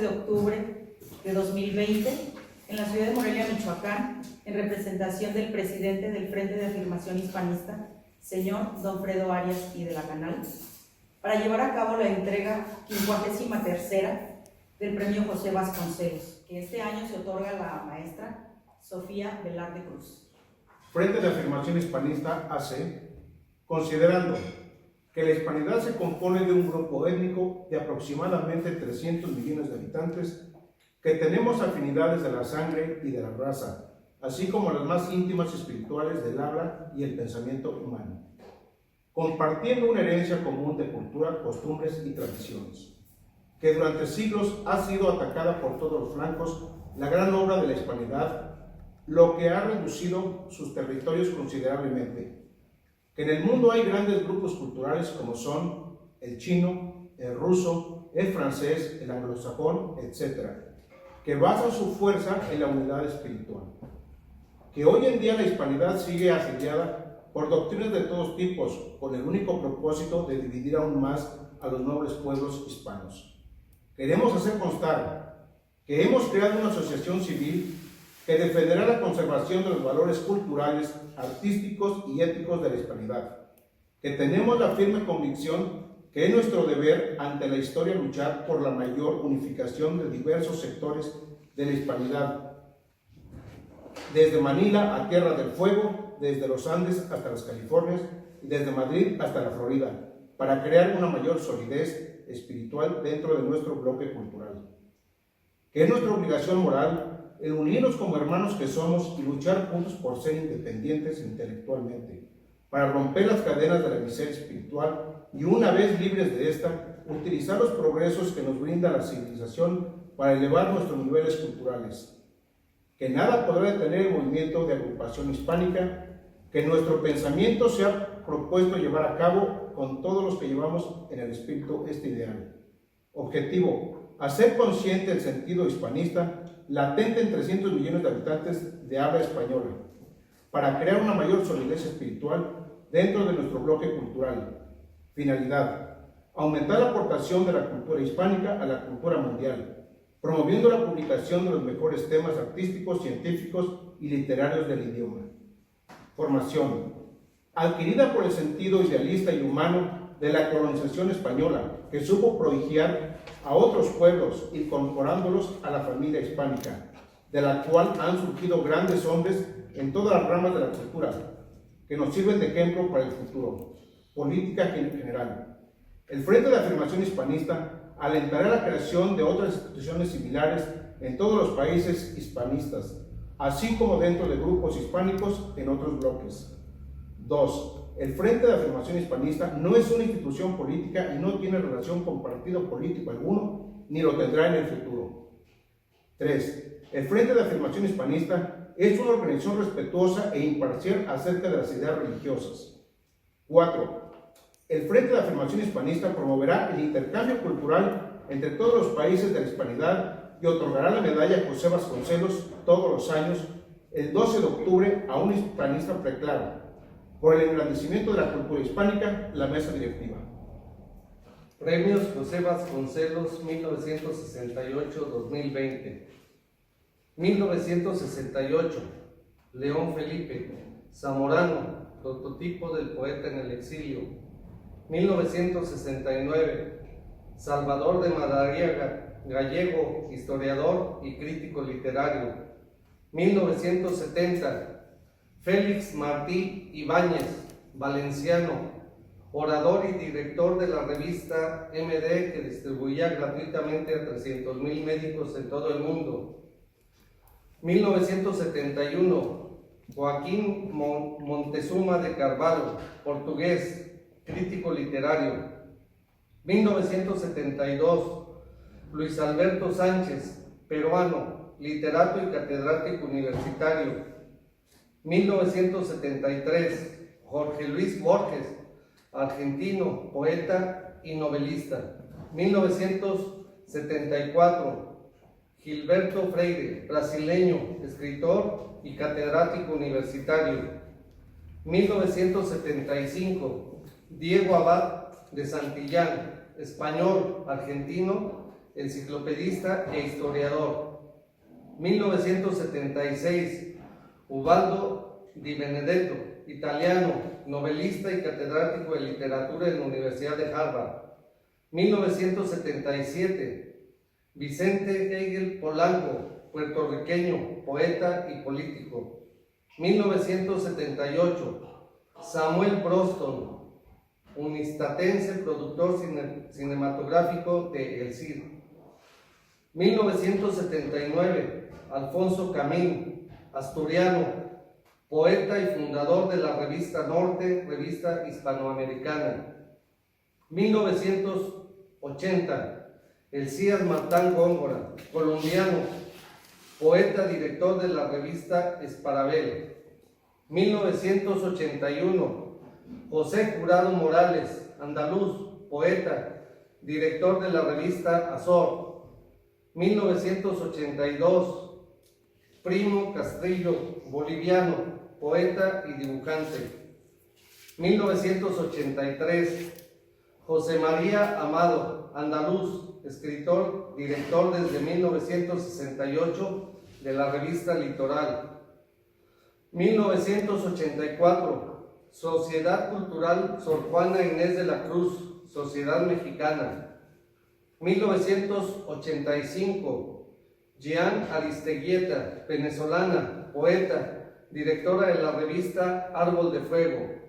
de octubre de 2020 en la ciudad de Morelia, Michoacán, en representación del presidente del Frente de Afirmación Hispanista, señor don Fredo Arias y de la Canal, para llevar a cabo la entrega 53ª del premio José Vasconcelos, que este año se otorga a la maestra Sofía Velarde Cruz. Frente de Afirmación Hispanista AC, considerando que la hispanidad se compone de un grupo étnico de aproximadamente 300 millones de habitantes, que tenemos afinidades de la sangre y de la raza, así como las más íntimas espirituales del habla y el pensamiento humano, compartiendo una herencia común de cultura, costumbres y tradiciones, que durante siglos ha sido atacada por todos los flancos la gran obra de la hispanidad, lo que ha reducido sus territorios considerablemente, que en el mundo hay grandes grupos culturales como son el chino, el ruso, el francés, el anglosajón, etc., que basan su fuerza en la unidad espiritual, que hoy en día la hispanidad sigue asediada por doctrinas de todos tipos, con el único propósito de dividir aún más a los nobles pueblos hispanos. Queremos hacer constar que hemos creado una asociación civil que defenderá la conservación de los valores culturales, artísticos y éticos de la hispanidad, que tenemos la firme convicción que es nuestro deber ante la historia luchar por la mayor unificación de diversos sectores de la hispanidad, desde Manila a Tierra del Fuego, desde los Andes hasta las Californias y desde Madrid hasta la Florida, para crear una mayor solidez espiritual dentro de nuestro bloque cultural. Que es nuestra obligación moral el unirnos como hermanos que somos y luchar juntos por ser independientes intelectualmente, para romper las cadenas de la miseria espiritual y una vez libres de esta, utilizar los progresos que nos brinda la civilización para elevar nuestros niveles culturales. Que nada podrá detener el movimiento de agrupación hispánica, que nuestro pensamiento se ha propuesto llevar a cabo con todos los que llevamos en el espíritu este ideal. Objetivo: hacer consciente el sentido hispanista latente en 300 millones de habitantes de habla española, para crear una mayor solidez espiritual dentro de nuestro bloque cultural. Finalidad: aumentar la aportación de la cultura hispánica a la cultura mundial, promoviendo la publicación de los mejores temas artísticos, científicos y literarios del idioma. Formación: adquirida por el sentido idealista y humano de la colonización española, que supo prodigiar a otros pueblos, incorporándolos a la familia hispánica, de la cual han surgido grandes hombres en todas las ramas de la cultura, que nos sirven de ejemplo para el futuro. Política en general. El Frente de Afirmación Hispanista alentará la creación de otras instituciones similares en todos los países hispanistas, así como dentro de grupos hispánicos en otros bloques. 2. El Frente de Afirmación Hispanista no es una institución política y no tiene relación con partido político alguno, ni lo tendrá en el futuro. 3. El Frente de Afirmación Hispanista es una organización respetuosa e imparcial acerca de las ideas religiosas. 4. El Frente de Afirmación Hispanista promoverá el intercambio cultural entre todos los países de la hispanidad y otorgará la medalla José Vasconcelos todos los años, el 12 de octubre, a un hispanista preclaro. Por el engrandecimiento de la cultura hispánica, la mesa directiva. Premios José Vasconcelos 1968-2020. 1968, León Felipe, Zamorano, prototipo del poeta en el exilio. 1969, Salvador de Madariaga, gallego, historiador y crítico literario. 1970, Félix Martí Ibáñez, valenciano, orador y director de la revista MD, que distribuía gratuitamente a 300,000 médicos en todo el mundo. 1971, Joaquín Montezuma de Carvalho, portugués, crítico literario. 1972, Luis Alberto Sánchez, peruano, literato y catedrático universitario. 1973, Jorge Luis Borges, argentino, poeta y novelista. 1974, Gilberto Freire, brasileño, escritor y catedrático universitario. 1975, Diego Abad de Santillán, español, argentino enciclopedista e historiador. 1976, Ubaldo Di Benedetto, italiano, novelista y catedrático de literatura en la Universidad de Harvard. 1977, Vicente Hegel Polanco, puertorriqueño, poeta y político. 1978, Samuel Broston, unistatense, productor cinematográfico de El Cid. 1979, Alfonso Camín, asturiano, poeta y fundador de la revista Norte, revista hispanoamericana. 1980, Elías Martán Góngora, colombiano, poeta, director de la revista Esparabel. 1981, José Jurado Morales, andaluz, poeta, director de la revista Azor. 1982, Primo Castrillo, boliviano, poeta y dibujante. 1983, José María Amado, andaluz, escritor, director desde 1968 de la revista Litoral. 1984, Sociedad Cultural Sor Juana Inés de la Cruz, Sociedad Mexicana. 1985, Jean Aristeguieta, venezolana, poeta, directora de la revista Árbol de Fuego.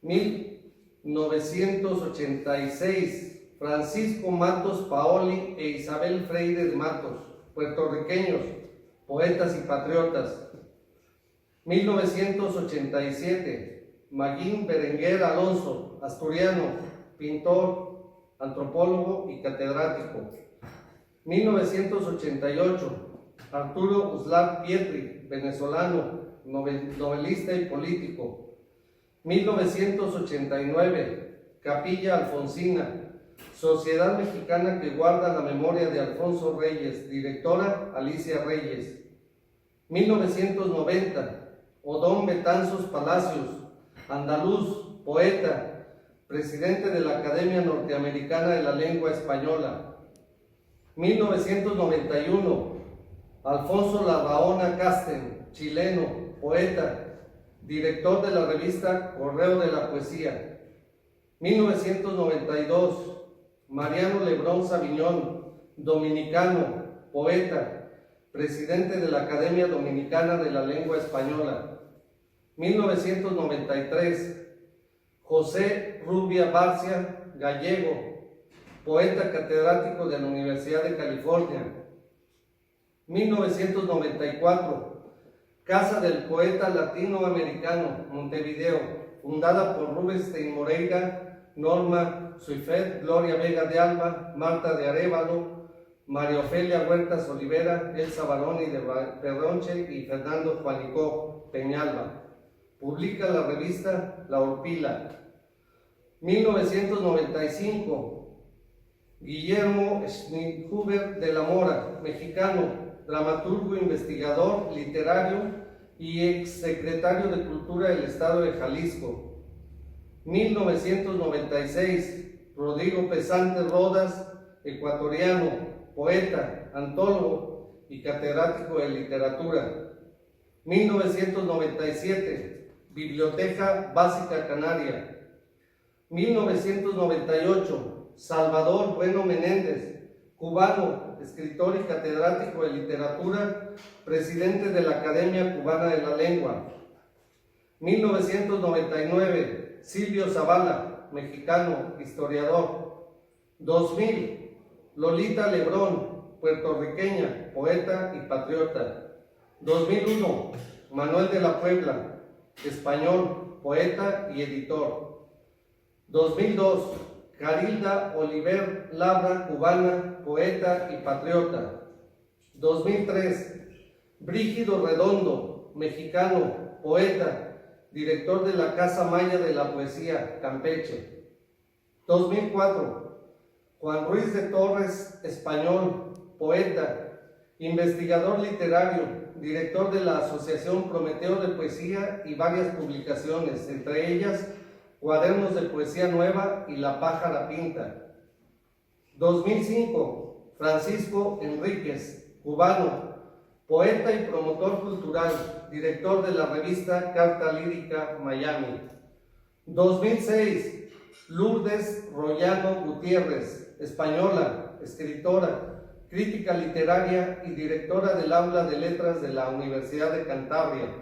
1986, Francisco Matos Paoli e Isabel Freire de Matos, puertorriqueños, poetas y patriotas. 1987, Magín Berenguer Alonso, asturiano, pintor, antropólogo y catedrático. 1988, Arturo Uslar Pietri, venezolano, novelista y político. 1989, Capilla Alfonsina, Sociedad Mexicana que guarda la memoria de Alfonso Reyes, directora Alicia Reyes. 1990, Odón Betanzos Palacios, andaluz, poeta, presidente de la Academia Norteamericana de la Lengua Española. 1991, Alfonso Larraona Casten, chileno, poeta, director de la revista Correo de la Poesía. 1992, Mariano Lebrón Sabiñón, dominicano, poeta, presidente de la Academia Dominicana de la Lengua Española. 1993, José Rubia Barcia, gallego, poeta catedrático de la Universidad de California. 1994, Casa del Poeta Latinoamericano, Montevideo, fundada por Rubinstein Moreira, Norma Suifet, Gloria Vega de Alba, Marta de Arévalo, María Ofelia Huertas Olivera, Elsa Baroni de Perronche y Fernando Juanicó Peñalba. Publica la revista La Orpila. 1995, Guillermo Schmidhuber de la Mora, mexicano, dramaturgo, investigador, literario y exsecretario de Cultura del Estado de Jalisco. 1996, Rodrigo Pesante Rodas, ecuatoriano, poeta, antólogo y catedrático de literatura. 1997, Biblioteca Básica Canaria. 1998, Salvador Bueno Menéndez, cubano, escritor y catedrático de literatura, presidente de la Academia Cubana de la Lengua. 1999, Silvio Zavala, mexicano, historiador. 2000, Lolita Lebrón, puertorriqueña, poeta y patriota. 2001, Manuel de la Puebla, español, poeta y editor. 2002, Carilda Oliver Labra, cubana, poeta y patriota. 2003, Brígido Redondo, mexicano, poeta, director de la Casa Maya de la Poesía, Campeche. 2004, Juan Ruiz de Torres, español, poeta, investigador literario, director de la Asociación Prometeo de Poesía y varias publicaciones, entre ellas Cuadernos de Poesía Nueva y La Pájara Pinta. 2005, Francisco Enríquez, cubano, poeta y promotor cultural, director de la revista Carta Lírica Miami. 2006, Lourdes Royano Gutiérrez, española, escritora, crítica literaria y directora del Aula de Letras de la Universidad de Cantabria.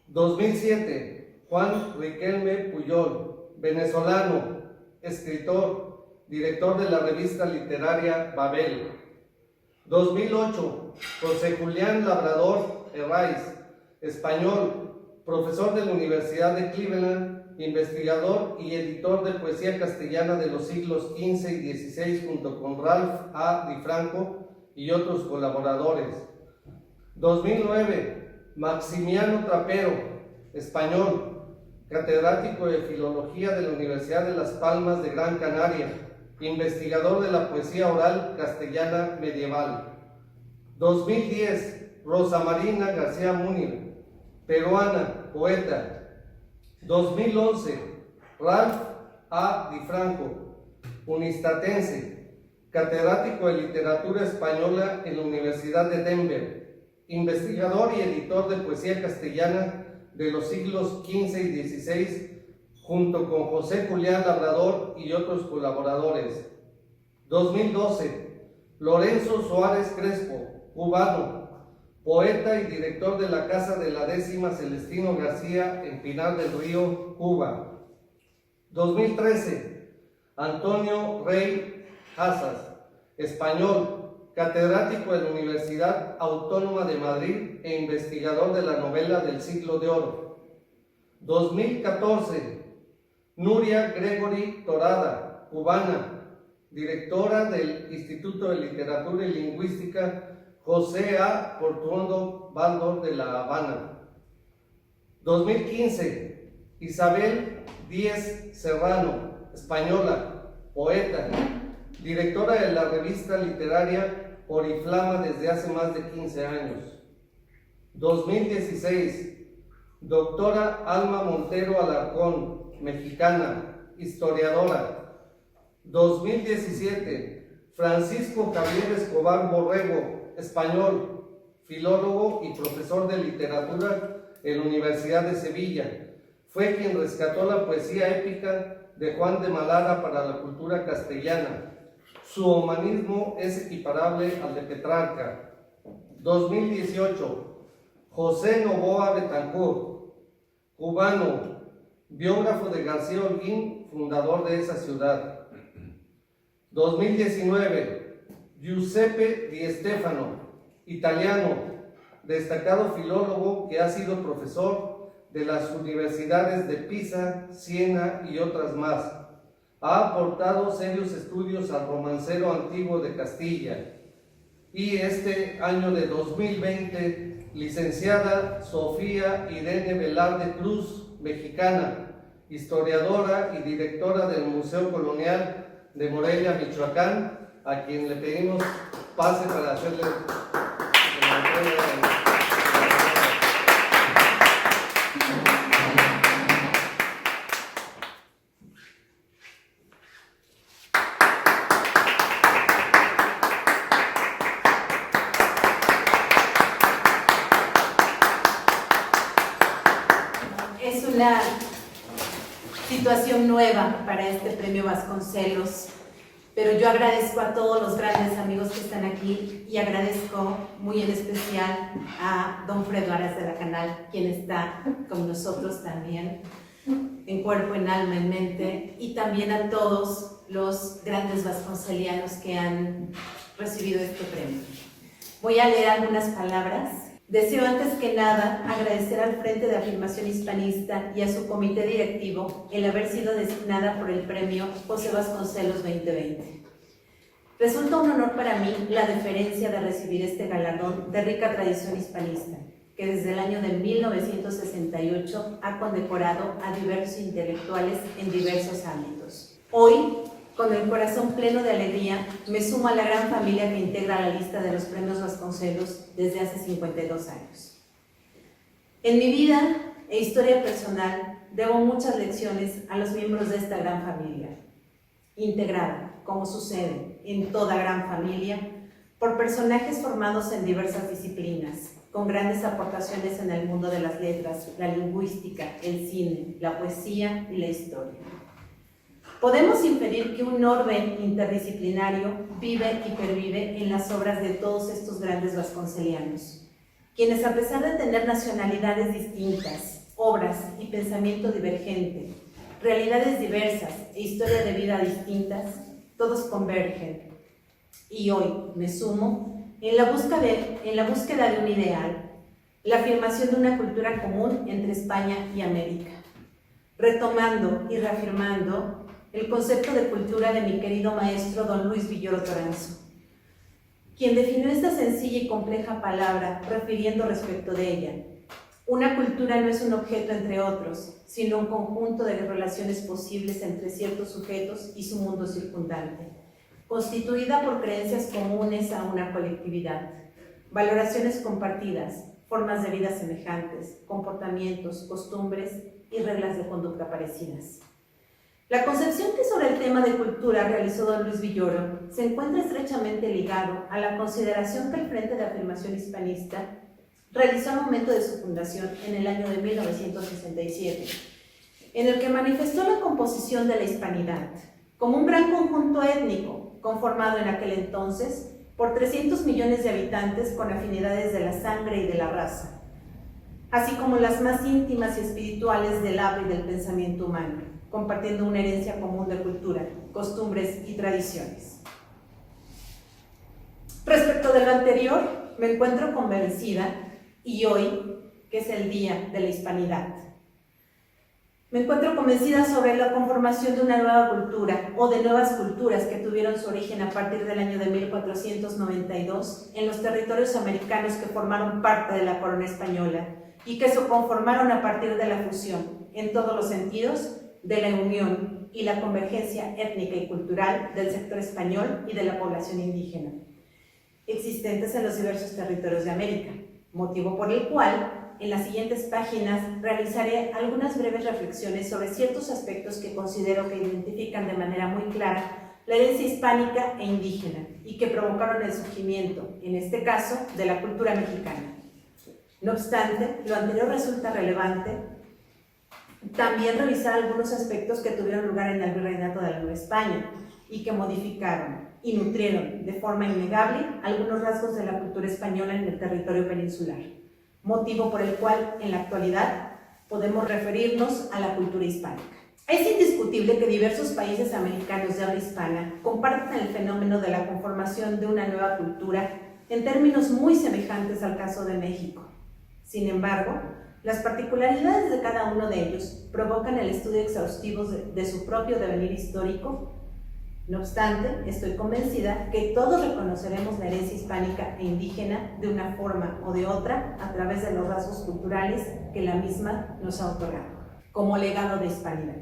2007, Juan Riquelme Puyol, venezolano, escritor, director de la revista literaria Babel. 2008, José Julián Labrador Herraiz, español, profesor de la Universidad de Cleveland, investigador y editor de poesía castellana de los siglos XV y XVI junto con Ralph A. Di Franco y otros colaboradores. 2009, Maximiano Trapero, español, catedrático de Filología de la Universidad de Las Palmas de Gran Canaria, investigador de la poesía oral castellana medieval. 2010, Rosa Marina García Múnir, peruana, poeta. 2011, Ralph A. Di Franco, unistatense, catedrático de literatura española en la Universidad de Denver, investigador y editor de poesía castellana de los siglos XV y XVI, junto con José Julián Labrador y otros colaboradores. 2012, Lorenzo Suárez Crespo, cubano, poeta y director de la Casa de la 10ª Celestino García en Pinar del Río, Cuba. 2013, Antonio Rey Hazas, español, catedrático de la Universidad Autónoma de Madrid e investigador de la novela del Siglo de Oro. 2014, Nuria Gregory Torada, cubana, directora del Instituto de Literatura y Lingüística José A. Portuondo Baldor de La Habana. 2015, Isabel Díez Serrano, española, poeta, directora de la revista literaria Oriflama desde hace más de 15 años. 2016, doctora Alma Montero Alarcón, mexicana, historiadora. 2017, Francisco Javier Escobar Borrego, español, filólogo y profesor de literatura en la Universidad de Sevilla. Fue quien rescató la poesía épica de Juan de Malara para la cultura castellana. Su humanismo es equiparable al de Petrarca. 2018, José Novoa Betancourt, cubano, biógrafo de García Holguín, fundador de esa ciudad. 2019, Giuseppe Di Stefano, italiano, destacado filólogo que ha sido profesor de las universidades de Pisa, Siena y otras más. Ha aportado serios estudios al romancero antiguo de Castilla. Y este año de 2020, licenciada Sofía Irene Velarde Cruz, mexicana, historiadora y directora del Museo Colonial de Morelia, Michoacán, a quien le pedimos pase para hacerle Es una situación nueva para este premio Vasconcelos, pero yo agradezco a todos los grandes amigos que están aquí y agradezco muy en especial a don Fredo Arias de la Canal, quien está con nosotros también, en cuerpo, en alma, en mente, y también a todos los grandes vasconcelianos que han recibido este premio. Voy a leer algunas palabras. Deseo antes que nada agradecer al Frente de Afirmación Hispanista y a su comité directivo el haber sido designada por el premio José Vasconcelos 2020. Resulta un honor para mí la deferencia de recibir este galardón de rica tradición hispanista, que desde el año de 1968 ha condecorado a diversos intelectuales en diversos ámbitos. Hoy, con el corazón pleno de alegría, me sumo a la gran familia que integra la lista de los premios Vasconcelos desde hace 52 años. En mi vida e historia personal, debo muchas lecciones a los miembros de esta gran familia, integrada, como sucede en toda gran familia, por personajes formados en diversas disciplinas, con grandes aportaciones en el mundo de las letras, la lingüística, el cine, la poesía y la historia. Podemos inferir que un orden interdisciplinario vive y pervive en las obras de todos estos grandes vasconcelianos, quienes a pesar de tener nacionalidades distintas, obras y pensamiento divergente, realidades diversas e historia de vida distintas, todos convergen. Y hoy me sumo en la búsqueda de un ideal, la afirmación de una cultura común entre España y América, retomando y reafirmando el concepto de cultura de mi querido maestro don Luis Villoro Toranzo, quien definió esta sencilla y compleja palabra refiriendo respecto de ella. Una cultura no es un objeto entre otros, sino un conjunto de relaciones posibles entre ciertos sujetos y su mundo circundante, constituida por creencias comunes a una colectividad, valoraciones compartidas, formas de vida semejantes, comportamientos, costumbres y reglas de conducta parecidas. La concepción que sobre el tema de cultura realizó don Luis Villoro se encuentra estrechamente ligado a la consideración que el Frente de Afirmación Hispanista realizó al momento de su fundación en el año de 1967, en el que manifestó la composición de la hispanidad como un gran conjunto étnico conformado en aquel entonces por 300 millones de habitantes con afinidades de la sangre y de la raza, así como las más íntimas y espirituales del habla y del pensamiento humano, compartiendo una herencia común de cultura, costumbres y tradiciones. Respecto de lo anterior, me encuentro convencida, y hoy, que es el Día de la Hispanidad, me encuentro convencida sobre la conformación de una nueva cultura o de nuevas culturas que tuvieron su origen a partir del año de 1492 en los territorios americanos que formaron parte de la corona española y que se conformaron a partir de la fusión, en todos los sentidos, de la unión y la convergencia étnica y cultural del sector español y de la población indígena, existentes en los diversos territorios de América, motivo por el cual en las siguientes páginas realizaré algunas breves reflexiones sobre ciertos aspectos que considero que identifican de manera muy clara la herencia hispánica e indígena y que provocaron el surgimiento, en este caso, de la cultura mexicana. No obstante, lo anterior resulta relevante también revisar algunos aspectos que tuvieron lugar en el Virreinato de la Nueva España y que modificaron y nutrieron de forma innegable algunos rasgos de la cultura española en el territorio peninsular, motivo por el cual en la actualidad podemos referirnos a la cultura hispánica. Es indiscutible que diversos países americanos de habla hispana comparten el fenómeno de la conformación de una nueva cultura en términos muy semejantes al caso de México. Sin embargo, las particularidades de cada uno de ellos provocan el estudio exhaustivo de su propio devenir histórico. No obstante, estoy convencida que todos reconoceremos la herencia hispánica e indígena de una forma o de otra a través de los rasgos culturales que la misma nos ha otorgado, como legado de hispanidad.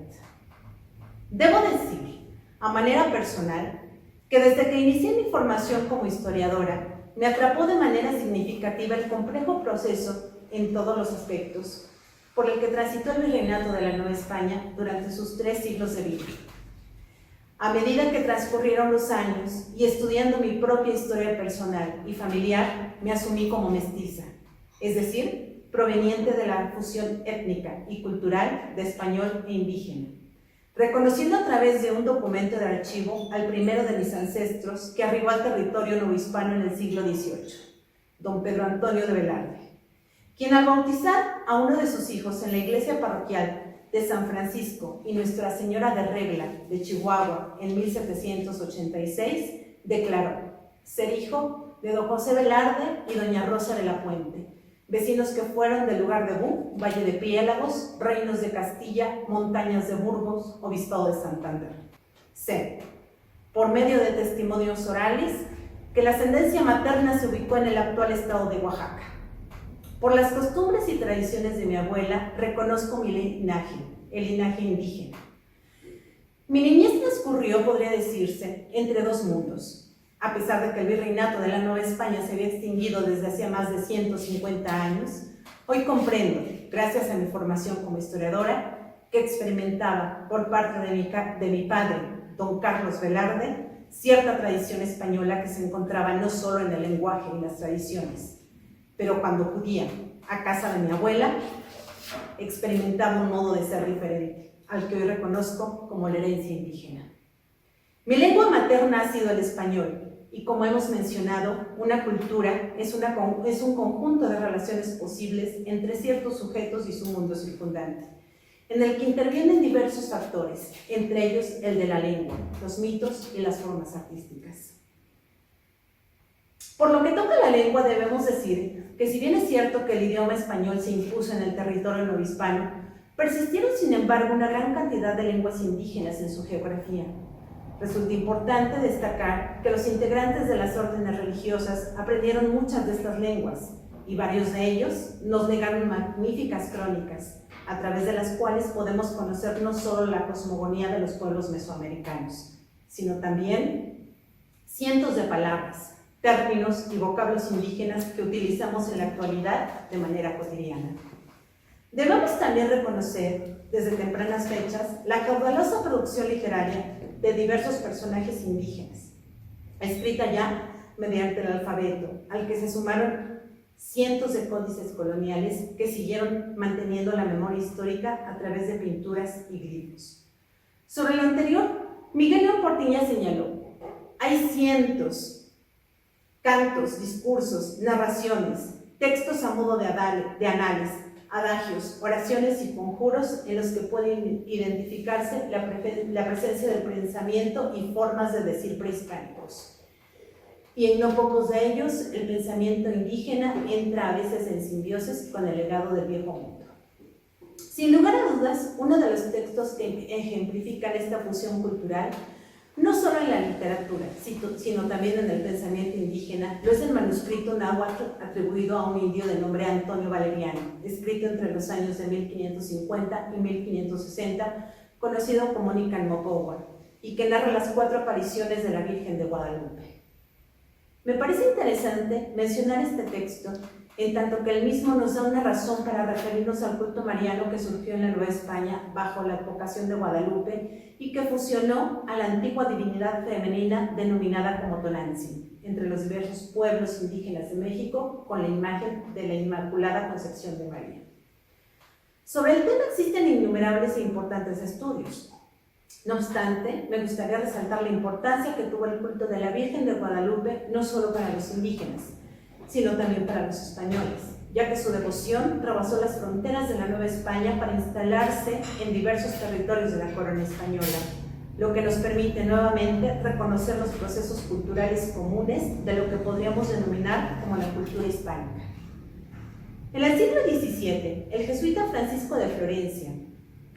Debo decir, a manera personal, que desde que inicié mi formación como historiadora, me atrapó de manera significativa el complejo proceso en todos los aspectos por el que transitó el virreinato de la Nueva España durante sus 3 siglos de vida. A medida que transcurrieron los años y estudiando mi propia historia personal y familiar, me asumí como mestiza, es decir, proveniente de la fusión étnica y cultural de español e indígena, reconociendo a través de un documento de archivo al primero de mis ancestros que arribó al territorio novohispano en el siglo XVIII, don Pedro Antonio de Velarde, quien al bautizar a uno de sus hijos en la iglesia parroquial de San Francisco y Nuestra Señora de Regla de Chihuahua en 1786, declaró ser hijo de don José Velarde y doña Rosa de la Puente, vecinos que fueron del lugar de Bú, Valle de Piélagos, reinos de Castilla, montañas de Burgos, obispado de Santander. C. Por medio de testimonios orales, que la ascendencia materna se ubicó en el actual estado de Oaxaca. Por las costumbres y tradiciones de mi abuela, reconozco mi linaje, el linaje indígena. Mi niñez transcurrió, podría decirse, entre dos mundos. A pesar de que el virreinato de la Nueva España se había extinguido desde hacía más de 150 años, hoy comprendo, gracias a mi formación como historiadora, que experimentaba por parte de mi padre, don Carlos Velarde, cierta tradición española que se encontraba no solo en el lenguaje y las tradiciones, pero cuando acudía a casa de mi abuela, experimentaba un modo de ser diferente, al que hoy reconozco como la herencia indígena. Mi lengua materna ha sido el español, y como hemos mencionado, una cultura es un conjunto de relaciones posibles entre ciertos sujetos y su mundo circundante, en el que intervienen diversos factores, entre ellos el de la lengua, los mitos y las formas artísticas. Por lo que toca a la lengua, debemos decir que si bien es cierto que el idioma español se impuso en el territorio novohispano, persistieron sin embargo una gran cantidad de lenguas indígenas en su geografía. Resulta importante destacar que los integrantes de las órdenes religiosas aprendieron muchas de estas lenguas, y varios de ellos nos legaron magníficas crónicas, a través de las cuales podemos conocer no solo la cosmogonía de los pueblos mesoamericanos, sino también cientos de palabras, términos y vocablos indígenas que utilizamos en la actualidad de manera cotidiana. Debemos también reconocer, desde tempranas fechas, la caudalosa producción literaria de diversos personajes indígenas, escrita ya mediante el alfabeto, al que se sumaron cientos de códices coloniales que siguieron manteniendo la memoria histórica a través de pinturas y glifos. Sobre lo anterior, Miguel León Portilla señaló: hay cientos, cantos, discursos, narraciones, textos a modo de anales, adagios, oraciones y conjuros en los que pueden identificarse la presencia del pensamiento y formas de decir prehispánicos. Y en no pocos de ellos, el pensamiento indígena entra a veces en simbiosis con el legado del viejo mundo. Sin lugar a dudas, uno de los textos que ejemplifican esta fusión cultural, no solo en la literatura, sino también en el pensamiento indígena, lo es el manuscrito náhuatl atribuido a un indio de nombre Antonio Valeriano, escrito entre los años de 1550 y 1560, conocido como Nican Mocowa, y que narra las 4 apariciones de la Virgen de Guadalupe. Me parece interesante mencionar este texto, en tanto que el mismo nos da una razón para referirnos al culto mariano que surgió en la Nueva España bajo la advocación de Guadalupe y que fusionó a la antigua divinidad femenina denominada como Tonantzin entre los diversos pueblos indígenas de México con la imagen de la Inmaculada Concepción de María. Sobre el tema existen innumerables e importantes estudios. No obstante, me gustaría resaltar la importancia que tuvo el culto de la Virgen de Guadalupe no solo para los indígenas, sino también para los españoles, ya que su devoción rebasó las fronteras de la Nueva España para instalarse en diversos territorios de la corona española, lo que nos permite nuevamente reconocer los procesos culturales comunes de lo que podríamos denominar como la cultura hispánica. En el siglo XVII, el jesuita Francisco de Florencia,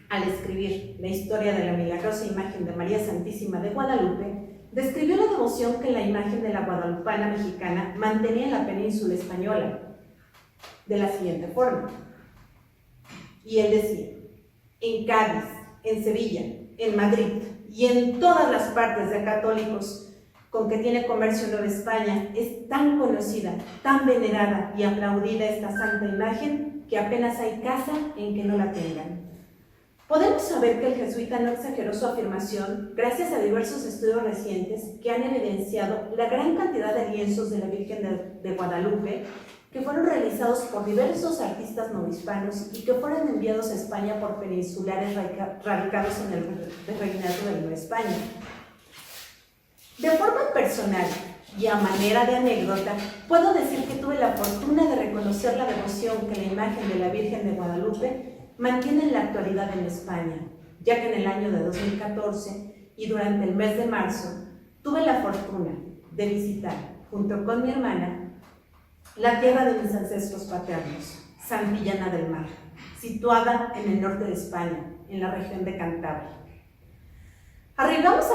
al escribir la historia de la milagrosa imagen de María Santísima de Guadalupe, describió la devoción que la imagen de la guadalupana mexicana mantenía en la península española de la siguiente forma. Y él decía: en Cádiz, en Sevilla, en Madrid y en todas las partes de católicos con que tiene comercio Nueva España, es tan conocida, tan venerada y aplaudida esta santa imagen que apenas hay casa en que no la tengan. Podemos saber que el jesuita no exageró su afirmación gracias a diversos estudios recientes que han evidenciado la gran cantidad de lienzos de la Virgen de Guadalupe que fueron realizados por diversos artistas novohispanos y que fueron enviados a España por peninsulares radicados en el Reinato de Nueva España. De forma personal y a manera de anécdota, puedo decir que tuve la fortuna de reconocer la devoción que la imagen de la Virgen de Guadalupe mantiene en la actualidad en España, ya que en el año de 2014 y durante el mes de marzo tuve la fortuna de visitar, junto con mi hermana, la tierra de mis ancestros paternos, Santillana del Mar, situada en el norte de España, en la región de Cantabria. Arribamos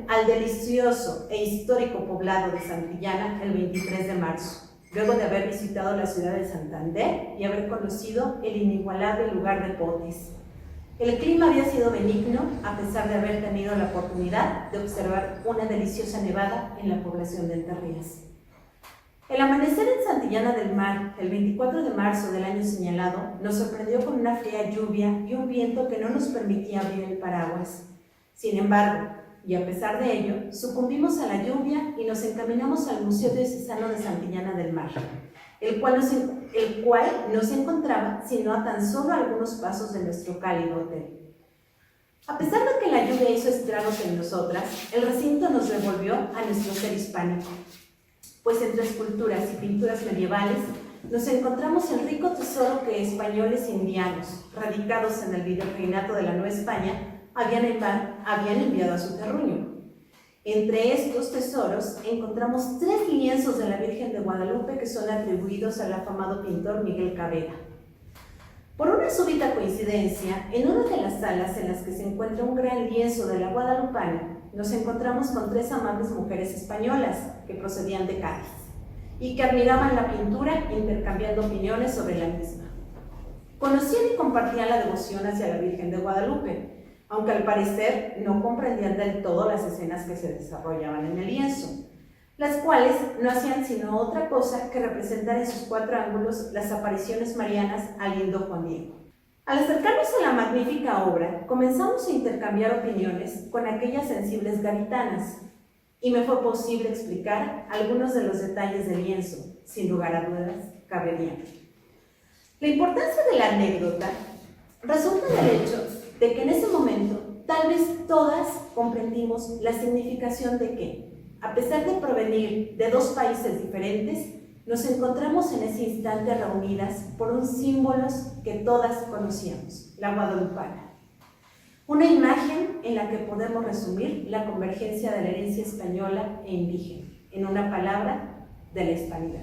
al delicioso e histórico poblado de Santillana el 23 de marzo, luego de haber visitado la ciudad de Santander y haber conocido el inigualable lugar de Potes. El clima había sido benigno, a pesar de haber tenido la oportunidad de observar una deliciosa nevada en la población de Enterrías. El amanecer en Santillana del Mar, el 24 de marzo del año señalado, nos sorprendió con una fría lluvia y un viento que no nos permitía abrir el paraguas. Sin embargo, y a pesar de ello, sucumbimos a la lluvia y nos encaminamos al Museo Diocesano de Santillana del Mar, el cual no se encontraba sino a tan solo algunos pasos de nuestro cálido hotel. A pesar de que la lluvia hizo estragos en nosotras, el recinto nos devolvió a nuestro ser hispánico, pues entre esculturas y pinturas medievales nos encontramos el rico tesoro que españoles indianos, radicados en el virreinato de la Nueva España, habían enviado a su terruño. Entre estos tesoros encontramos 3 lienzos de la Virgen de Guadalupe que son atribuidos al afamado pintor Miguel Cabrera. Por una súbita coincidencia, en una de las salas en las que se encuentra un gran lienzo de la Guadalupana, nos encontramos con 3 amables mujeres españolas que procedían de Cádiz y que admiraban la pintura intercambiando opiniones sobre la misma. Conocían y compartían la devoción hacia la Virgen de Guadalupe, aunque al parecer no comprendían del todo las escenas que se desarrollaban en el lienzo, las cuales no hacían sino otra cosa que representar en sus 4 ángulos las apariciones marianas al lindo Juan Diego. Al acercarnos a la magnífica obra, comenzamos a intercambiar opiniones con aquellas sensibles gaditanas, y me fue posible explicar algunos de los detalles del lienzo, sin lugar a dudas, caberían. La importancia de la anécdota resulta del hecho de que en ese momento tal vez todas comprendimos la significación de que, a pesar de provenir de 2 países diferentes, nos encontramos en ese instante reunidas por un símbolo que todas conocíamos, la Guadalupana. Una imagen en la que podemos resumir la convergencia de la herencia española e indígena, en una palabra, de la hispanidad.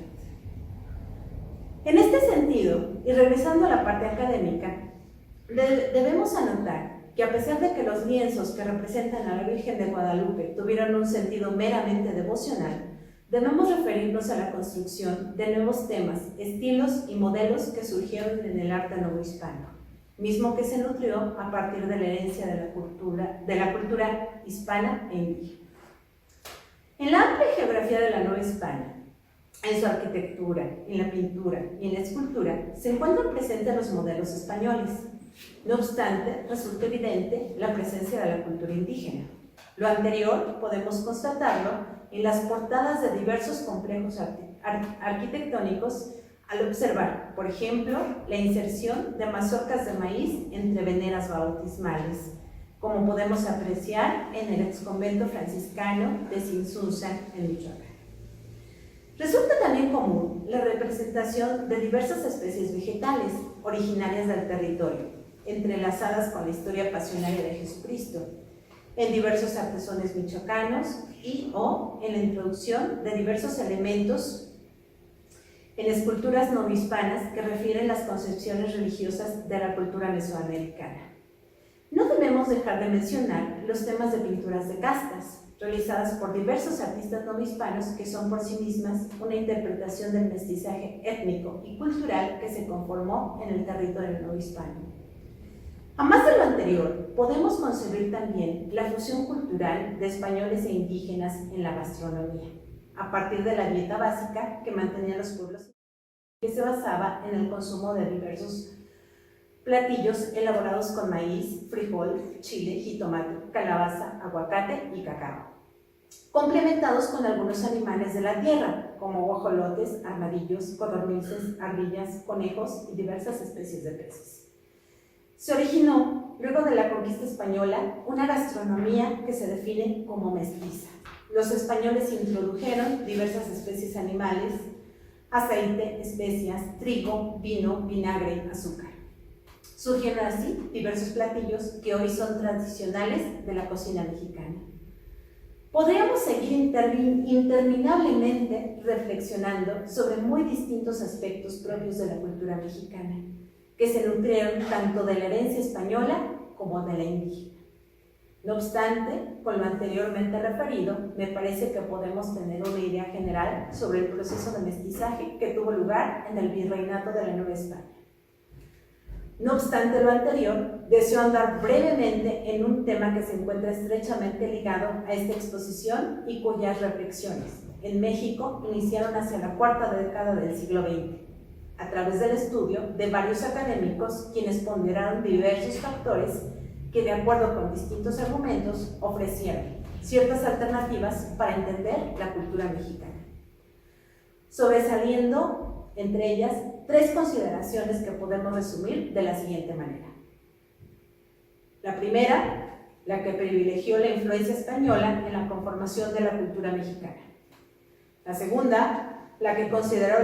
En este sentido, y regresando a la parte académica, debemos anotar que a pesar de que los lienzos que representan a la Virgen de Guadalupe tuvieron un sentido meramente devocional, debemos referirnos a la construcción de nuevos temas, estilos y modelos que surgieron en el arte novohispano, mismo que se nutrió a partir de la herencia de la cultura hispana e indígena. En la amplia geografía de la Nueva España, en su arquitectura, en la pintura y en la escultura, se encuentran presentes los modelos españoles. No obstante, resulta evidente la presencia de la cultura indígena. Lo anterior podemos constatarlo en las portadas de diversos complejos arquitectónicos al observar, por ejemplo, la inserción de mazorcas de maíz entre veneras bautismales, como podemos apreciar en el exconvento franciscano de Sinsunza, en Michoacán. Resulta también común la representación de diversas especies vegetales originarias del territorio, entrelazadas con la historia pasionaria de Jesucristo, en diversos artesones michoacanos o en la introducción de diversos elementos en esculturas novohispanas que refieren las concepciones religiosas de la cultura mesoamericana. No debemos dejar de mencionar los temas de pinturas de castas, realizadas por diversos artistas novohispanos que son por sí mismas una interpretación del mestizaje étnico y cultural que se conformó en el territorio novohispano. A más de lo anterior, podemos concebir también la fusión cultural de españoles e indígenas en la gastronomía, a partir de la dieta básica que mantenían los pueblos, que se basaba en el consumo de diversos platillos elaborados con maíz, frijol, chile, jitomate, calabaza, aguacate y cacao, complementados con algunos animales de la tierra, como guajolotes, armadillos, codornices, ardillas, conejos y diversas especies de peces. Se originó, luego de la conquista española, una gastronomía que se define como mestiza. Los españoles introdujeron diversas especies animales, aceite, especias, trigo, vino, vinagre, azúcar. Surgieron así diversos platillos que hoy son tradicionales de la cocina mexicana. Podríamos seguir interminablemente reflexionando sobre muy distintos aspectos propios de la cultura mexicana, que se nutrieron tanto de la herencia española como de la indígena. No obstante, con lo anteriormente referido, me parece que podemos tener una idea general sobre el proceso de mestizaje que tuvo lugar en el virreinato de la Nueva España. No obstante lo anterior, deseo andar brevemente en un tema que se encuentra estrechamente ligado a esta exposición y cuyas reflexiones en México iniciaron hacia la 4ª década del siglo XX, a través del estudio de varios académicos quienes ponderaron diversos factores que, de acuerdo con distintos argumentos, ofrecieron ciertas alternativas para entender la cultura mexicana, sobresaliendo entre ellas 3 consideraciones que podemos resumir de la siguiente manera. La primera, la que privilegió la influencia española en la conformación de la cultura mexicana. La segunda, la que consideró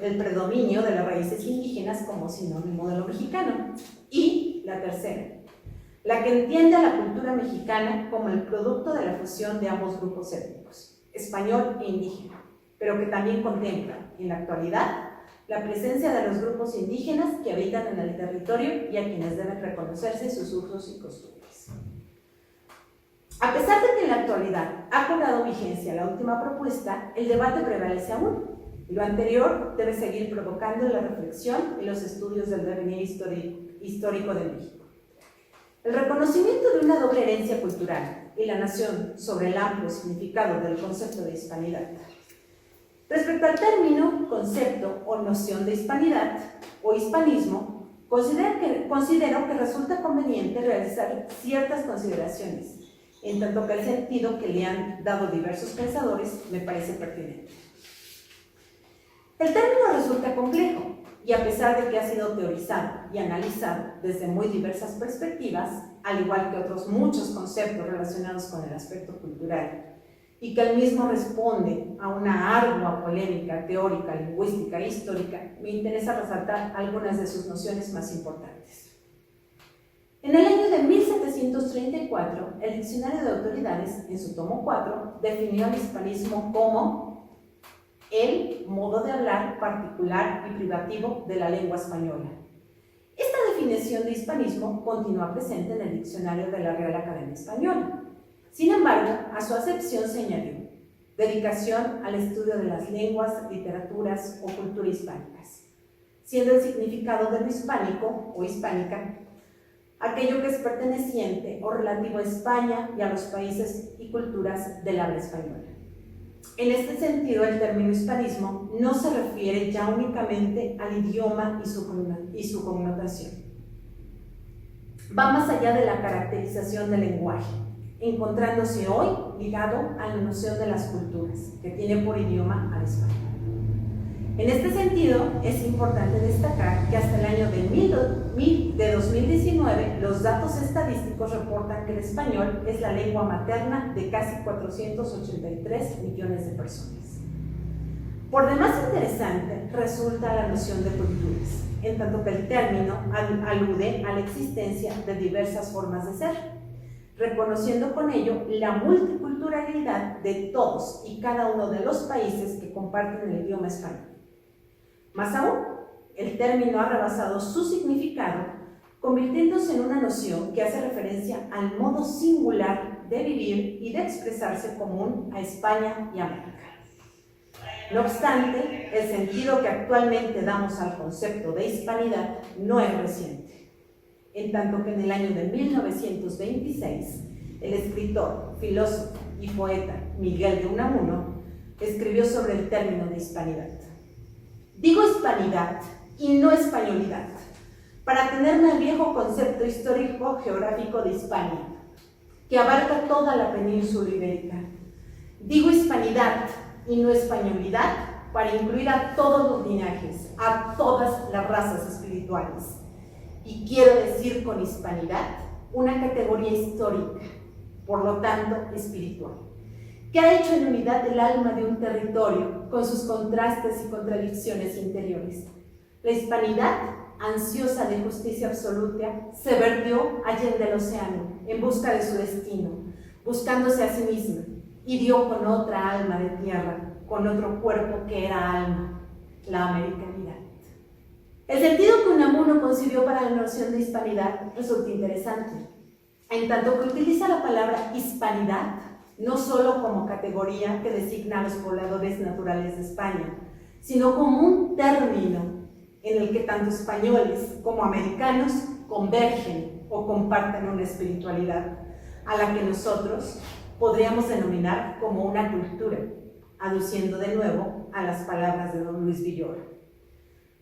el predominio de las raíces indígenas como sinónimo de lo mexicano. Y la tercera, la que entiende a la cultura mexicana como el producto de la fusión de ambos grupos étnicos, español e indígena, pero que también contempla, en la actualidad, la presencia de los grupos indígenas que habitan en el territorio y a quienes deben reconocerse sus usos y costumbres. A pesar de que en la actualidad ha cobrado vigencia la última propuesta, el debate prevalece aún. Lo anterior debe seguir provocando la reflexión y los estudios del devenir histórico de México. El reconocimiento de una doble herencia cultural y la nación sobre el amplio significado del concepto de hispanidad. Respecto al término, concepto o noción de hispanidad o hispanismo, considero que resulta conveniente realizar ciertas consideraciones, en tanto que el sentido que le han dado diversos pensadores me parece pertinente. El término resulta complejo y a pesar de que ha sido teorizado y analizado desde muy diversas perspectivas, al igual que otros muchos conceptos relacionados con el aspecto cultural, y que el mismo responde a una ardua polémica teórica, lingüística e histórica, me interesa resaltar algunas de sus nociones más importantes. En el año de 1734, el Diccionario de Autoridades, en su tomo 4, definió al hispanismo como el modo de hablar particular y privativo de la lengua española. Esta definición de hispanismo continúa presente en el Diccionario de la Real Academia Española. Sin embargo, a su acepción se añadió dedicación al estudio de las lenguas, literaturas o cultura hispánicas, siendo el significado de lo hispánico o hispánica aquello que es perteneciente o relativo a España y a los países y culturas del habla española. En este sentido, el término hispanismo no se refiere ya únicamente al idioma y su connotación. Va más allá de la caracterización del lenguaje, encontrándose hoy ligado a la noción de las culturas, que tiene por idioma al español. En este sentido, es importante destacar que hasta el año de 2019, los datos estadísticos reportan que el español es la lengua materna de casi 483 millones de personas. Por demás interesante resulta la noción de culturas, en tanto que el término alude a la existencia de diversas formas de ser, reconociendo con ello la multiculturalidad de todos y cada uno de los países que comparten el idioma español. Más aún, el término ha rebasado su significado, convirtiéndose en una noción que hace referencia al modo singular de vivir y de expresarse común a España y América. No obstante, el sentido que actualmente damos al concepto de hispanidad no es reciente, en tanto que en el año de 1926, el escritor, filósofo y poeta Miguel de Unamuno escribió sobre el término de hispanidad. Digo hispanidad y no españolidad, para atenerme al viejo concepto histórico-geográfico de Hispania, que abarca toda la península ibérica. Digo hispanidad y no españolidad, para incluir a todos los linajes, a todas las razas espirituales. Y quiero decir con hispanidad una categoría histórica, por lo tanto espiritual, que ha hecho en unidad el alma de un territorio con sus contrastes y contradicciones interiores. La hispanidad, ansiosa de justicia absoluta, se vertió allende el océano en busca de su destino, buscándose a sí misma, y dio con otra alma de tierra, con otro cuerpo que era alma, la americanidad. El sentido que Unamuno concibió para la noción de hispanidad resulta interesante, en tanto que utiliza la palabra hispanidad no solo como categoría que designa a los pobladores naturales de España, sino como un término en el que tanto españoles como americanos convergen o comparten una espiritualidad, a la que nosotros podríamos denominar como una cultura, aduciendo de nuevo a las palabras de don Luis Villoro.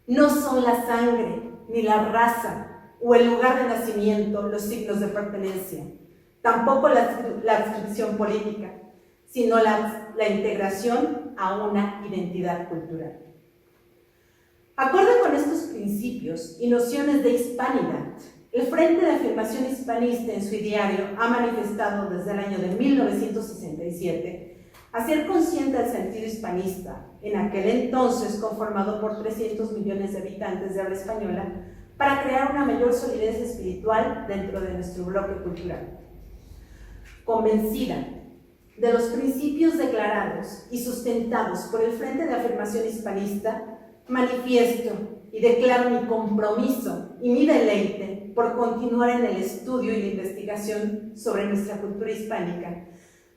No son la sangre, ni la raza, o el lugar de nacimiento los signos de pertenencia, tampoco la adscripción política, sino la integración a una identidad cultural. Acorde con estos principios y nociones de hispanidad, el Frente de Afirmación Hispanista en su diario ha manifestado desde el año de 1967 hacer consciente el sentido hispanista, en aquel entonces conformado por 300 millones de habitantes de habla española, para crear una mayor solidez espiritual dentro de nuestro bloque cultural. Convencida de los principios declarados y sustentados por el Frente de Afirmación Hispanista, manifiesto y declaro mi compromiso y mi deleite por continuar en el estudio y la investigación sobre nuestra cultura hispánica,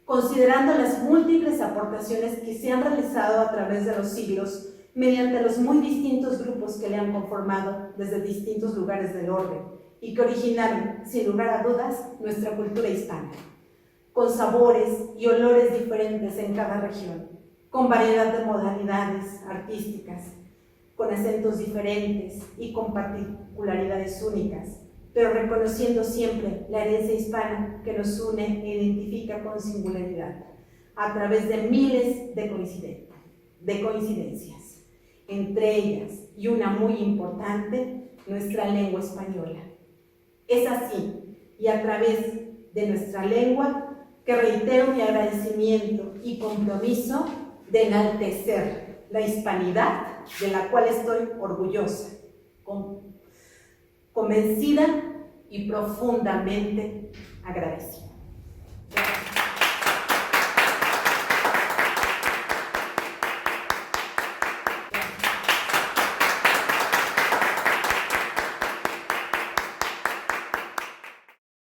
considerando las múltiples aportaciones que se han realizado a través de los siglos mediante los muy distintos grupos que le han conformado desde distintos lugares del orbe y que originaron, sin lugar a dudas, nuestra cultura hispana, con sabores y olores diferentes en cada región, con variedad de modalidades artísticas, con acentos diferentes y con particularidades únicas, pero reconociendo siempre la herencia hispana que nos une e identifica con singularidad, a través de miles de coincidencias, entre ellas, y una muy importante, nuestra lengua española. Es así, y a través de nuestra lengua, que reitero mi agradecimiento y compromiso de enaltecer la hispanidad, de la cual estoy orgullosa, convencida y profundamente agradecida.